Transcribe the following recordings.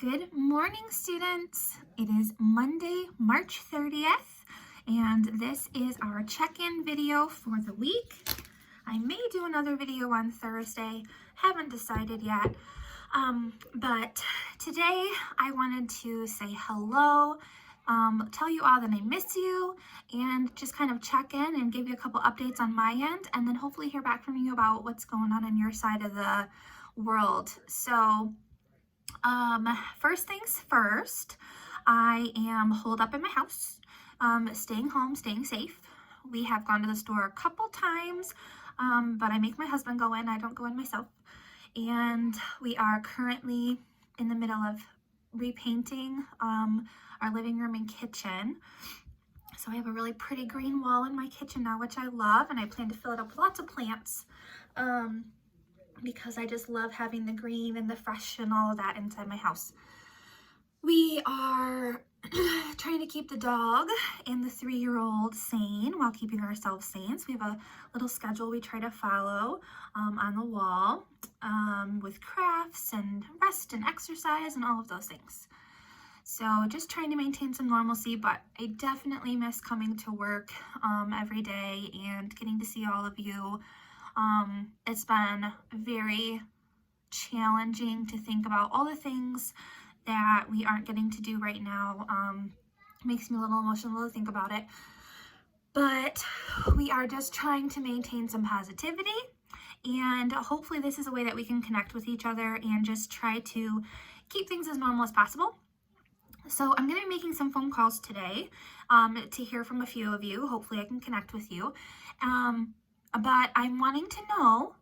Good morning, students. It is Monday, March 30th, and this is our check-in video for the week. I may do another video on Thursday, haven't decided yet, but today I wanted to say hello, tell you all that I miss you, and just kind of check in and give you a couple updates on my end, and then hopefully hear back from you about what's going on your side of the world. So first things first, I am holed up in my house, staying home, staying safe. We have gone to the store a couple times, but I make my husband go in. I don't go in myself. And we are currently in the middle of repainting our living room and kitchen. So I have a really pretty green wall in my kitchen now, which I love, and I plan to fill it up with lots of plants. Because I just love having the green and the fresh and all of that inside my house. We are trying to keep the dog and the 3-year-old sane while keeping ourselves sane. So we have a little schedule we try to follow on the wall with crafts and rest and exercise and all of those things. So just trying to maintain some normalcy, but I definitely miss coming to work every day and getting to see all of you. It's been very challenging to think about all the things that we aren't getting to do right now. Makes me a little emotional to think about it. But we are just trying to maintain some positivity, and hopefully this is a way that we can connect with each other and just try to keep things as normal as possible. So I'm going to be making some phone calls today to hear from a few of you. Hopefully I can connect with you. But I'm wanting to know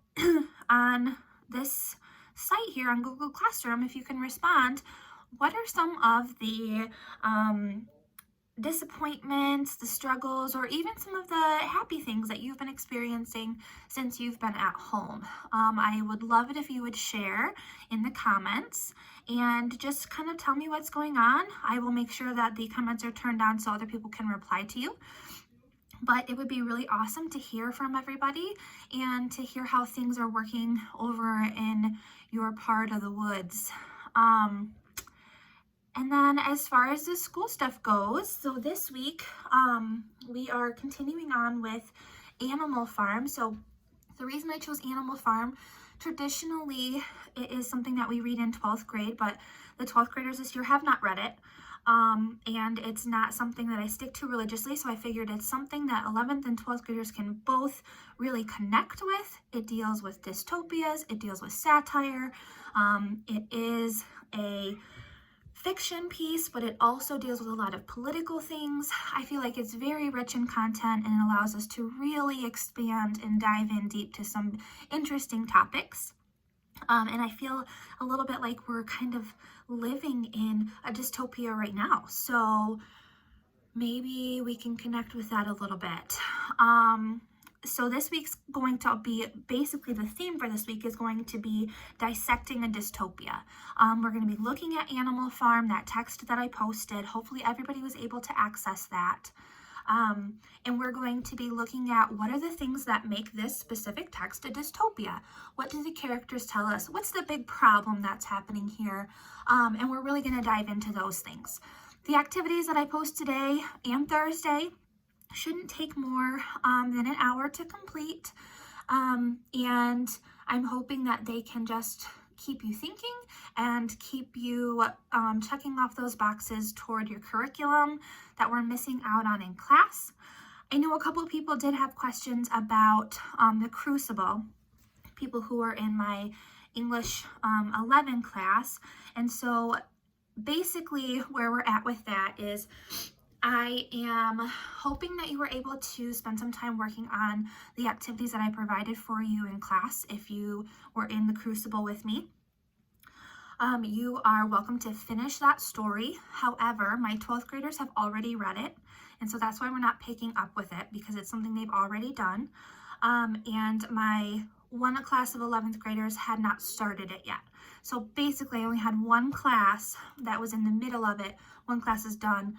on this site here on Google Classroom, if you can respond, what are some of the disappointments, the struggles, or even some of the happy things that you've been experiencing since you've been at home? I would love it if you would share in the comments and just kind of tell me what's going on. I will make sure that the comments are turned on so other people can reply to you. But it would be really awesome to hear from everybody and to hear how things are working over in your part of the woods. And then as far as the school stuff goes, so this week we are continuing on with Animal Farm. So the reason I chose Animal Farm, traditionally it is something that we read in 12th grade, but the 12th graders this year have not read it. And it's not something that I stick to religiously, so I figured it's something that 11th and 12th graders can both really connect with. It deals with dystopias, it deals with satire, it is a fiction piece, but it also deals with a lot of political things. I feel like it's very rich in content and it allows us to really expand and dive in deep to some interesting topics. And I feel a little bit like we're kind of living in a dystopia right now. So maybe we can connect with that a little bit. So this week's going to be, basically the theme for this week is going to be dissecting a dystopia. We're going to be looking at Animal Farm, that text that I posted. Hopefully everybody was able to access that. And we're going to be looking at what are the things that make this specific text a dystopia. What do the characters tell us? What's the big problem that's happening here? And we're really going to dive into those things. The activities that I post today and Thursday shouldn't take more than an hour to complete. And I'm hoping that they can just keep you thinking and keep you checking off those boxes toward your curriculum that we're missing out on in class. I know a couple of people did have questions about the Crucible, people who are in my English 11 class. And so basically where we're at with that is I am hoping that you were able to spend some time working on the activities that I provided for you in class if you were in the Crucible with me. You are welcome to finish that story. However, my 12th graders have already read it, and so that's why we're not picking up with it, because it's something they've already done. And my one class of 11th graders had not started it yet. So basically I only had one class that was in the middle of it. One class is done,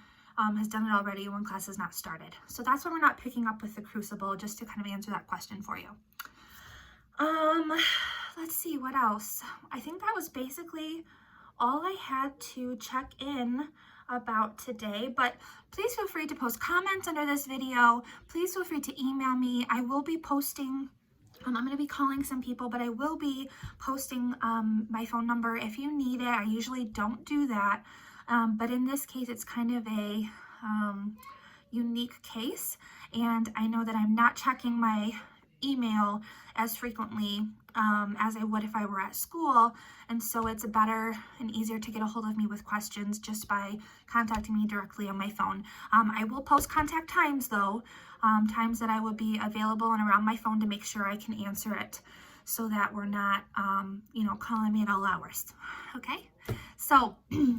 has done it already, one class has not started. So that's why we're not picking up with the Crucible, just to kind of answer that question for you. Let's see, what else? I think that was basically all I had to check in about today, but please feel free to post comments under this video. Please feel free to email me. I will be posting, I'm going to be calling some people, but I will be posting my phone number if you need it. I usually don't do that, but in this case, it's kind of a unique case, and I know that I'm not checking my email as frequently as I would if I were at school, and so it's better and easier to get a hold of me with questions just by contacting me directly on my phone. I will post contact times though, times that I will be available and around my phone to make sure I can answer it, so that we're not calling me at all hours. Okay, so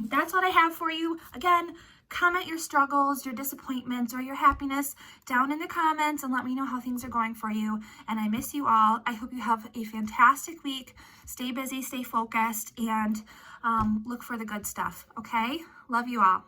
that's what I have for you. Again, comment your struggles, your disappointments, or your happiness down in the comments and let me know how things are going for you. And I miss you all. I hope you have a fantastic week. Stay busy, stay focused, and look for the good stuff, okay? Love you all.